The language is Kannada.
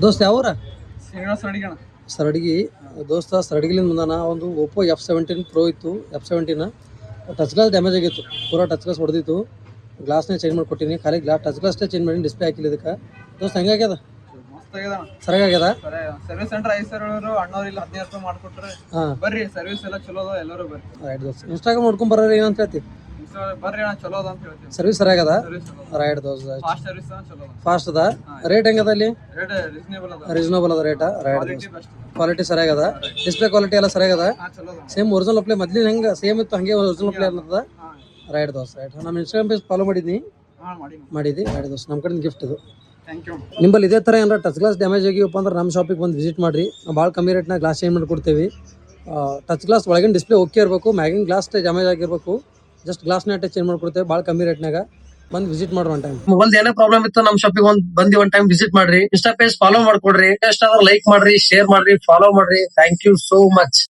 ದೋಸ್ತ ಯಾವೂರ ಶ್ರೀನಿವಾಸ ಅಡಿಗಣ ಸರಡಗಿ ದೋಸ್ತ ಸರಡಗಿಲಿಂದ ಬಂದಾನ ಒಂದು ಓಪೋ F17 Pro ಇತ್ತು F17 ಟಚ್ ಗ್ಲಾಸ್ ಡ್ಯಾಮೇಜ್ ಆಗಿತ್ತು ಪೂರಾ ಟಚ್ ಗ್ಲಾಸ್ ಹೊಡೆದಿತ್ತು ಗ್ಲಾಸ್ನೇ ಚೇಂಜ್ ಮಾಡಿಕೊಟ್ಟಿನಿ ಖಾಲಿ ಟಚ್ ಗ್ಲಾಸ್ನೇ ಚೇಂಜ್ ಮಾಡಿ ಡಿಸ್ಪ್ಲೇ ಹಾಕಿಲ್ಲ ಇದಕ್ಕೆ ದೋಸ್ತ ಹೆಂಗಾಗ್ಯದ ಮಸ್ತ್ ಆಗ್ಯದ ಸರಿಯಾಗ್ಯದ ಸರ್ವಿಸ್ ಸೆಂಟರ್ 5 ಸಾವಿರ ಅಣ್ಣವ್ರು ಇಲ್ಲಿ 15 ರೂಪಾಯಿ ಮಾಡ್ಕೊಟ್ರೆ ಬರ್ರಿ ಸರ್ವಿಸ್ ಎಲ್ಲ ಚಲೋ ಅದ ಎಲ್ಲರೂ ಬರ್ರಿ ರೈಟ್ ದೋಸ್ತ ಇನ್ಸ್ಟಾಗ್ರಾಮ್ ನೋಡ್ಕೊಂಡ್ ಬರ್ರಿ ಏನಂತ ಹೇಳ್ತಿ ಬರ್ರಿ ಅಣ್ಣ ಚಲೋ ಅದ ಅಂತ ಹೇಳ್ತೀವಿ ಸರ್ವಿಸ್ ಸರಿಯಾಗದ ಸರ್ವಿಸ್ ರೈಟ್ ದೋಸ್ತ ಫಾಸ್ಟ್ ಸರ್ವಿಸ್ ಚಲೋ ಅದ ಫಾಸ್ಟ್ ಅದ ರೇಟ್ ಹೆಂಗದ ಅಲ್ಲಿ ರೇಟ್ ರೀಸನೇಬಲ್ ಅದ ರೀಸನಬಲ್ ಅದ rate right quality best quality ಸರಿಯಾಗದ ಡಿಸ್ಪ್ಲೇ ಕ್ವಾಲಿಟಿ ಎಲ್ಲ ಸರಿಯಾಗದ ಚಲೋ ಅದ ಸೇಮ್ ಒರಿಜಿನಲ್ ಅಪ್ಲೈ ಮೊದ್ಲಿನ ಹೆಂಗ ಸೇಮ್ ಇತ್ತು ಹಂಗೆ ಒರಿಜಿನಲ್ ಅಪ್ಲೈ ಅನ್ನದ ರೈಟ್ ದೋಸ್ತ ರೈಟ್ ನಮ್ಮ ಇನ್ಸ್ಟಾಗ್ರಾಮ್ ಪೇಜ್ ಫಾಲೋ ಮಾಡಿದ್ನಿ ಮಾಡಿದ್ದಿ ರೈಟ್ ದೋಸ್ತ ನಮ್ಮ ಕಡೆ ಗಿಫ್ಟ್ ಇದು ಥ್ಯಾಂಕ್ ಯು ನಿಂಬಲ್ಲಿ ಇದೇ ಥರ ಏನಾರ ಟಚ್ ಗ್ಲಾಸ್ ಡ್ಯಾಮೇಜ್ ಆಗಿವಪ್ಪ ಅಂದ್ರೆ ನಮ್ಮ ಶಾಪಿಗೆ ಬಂದು ವಿಸಿಟ್ ಮಾಡಿರಿ ನಾವು ಭಾಳ ಕಮ್ಮಿ ರೇಟ್ನಾಗ ಗ್ಲಾಸ್ ಚೇಂಜ್ ಮಾಡಿ ಕೊಡ್ತೇವೆ ಟಚ್ ಗ್ಲಾಸ್ ಒಳಗಿನ ಡಿಸ್ಪ್ಲೇ ಓಕೆ ಇರಬೇಕು ಮ್ಯಾಗಿನ ಗ್ಲಾಸ್ ಡ್ಯಾಮೇಜ್ ಆಗಿರಬೇಕು ಜಸ್ಟ್ ಗ್ಲಾಸ್ನ ಚೇಂಜ್ ಮಾಡ್ಕೊಡ್ತೇವೆ ಭಾಳ ಕಮ್ಮಿ ರೇಟ್ನಾಗ ಬಂದು ವಿಸಿಟ್ ಮಾಡ್ರಿ ಒನ್ ಟೈಮ್ ಒಂದ್ ಏನೇ ಪ್ರಾಬ್ಲಮ್ ಇತ್ತು ನಮ್ಮ ಶಾಪಿಗೆ ಬಂದು ಒನ್ ಟೈಮ್ ವಿಸಿಟ್ ಮಾಡ್ರಿ ಇನ್ಸ್ಟಾ ಪೇಜ್ ಫಾಲೋ ಮಾಡ್ಕೊಡ್ರಿ ಇಷ್ಟ ಆದ್ರೆ ಲೈಕ್ ಮಾಡ್ರಿ ಶೇರ್ ಮಾಡ್ರಿ ಫಾಲೋ ಮಾಡ್ರಿ ಥ್ಯಾಂಕ್ ಯು ಸೋ ಮಚ್.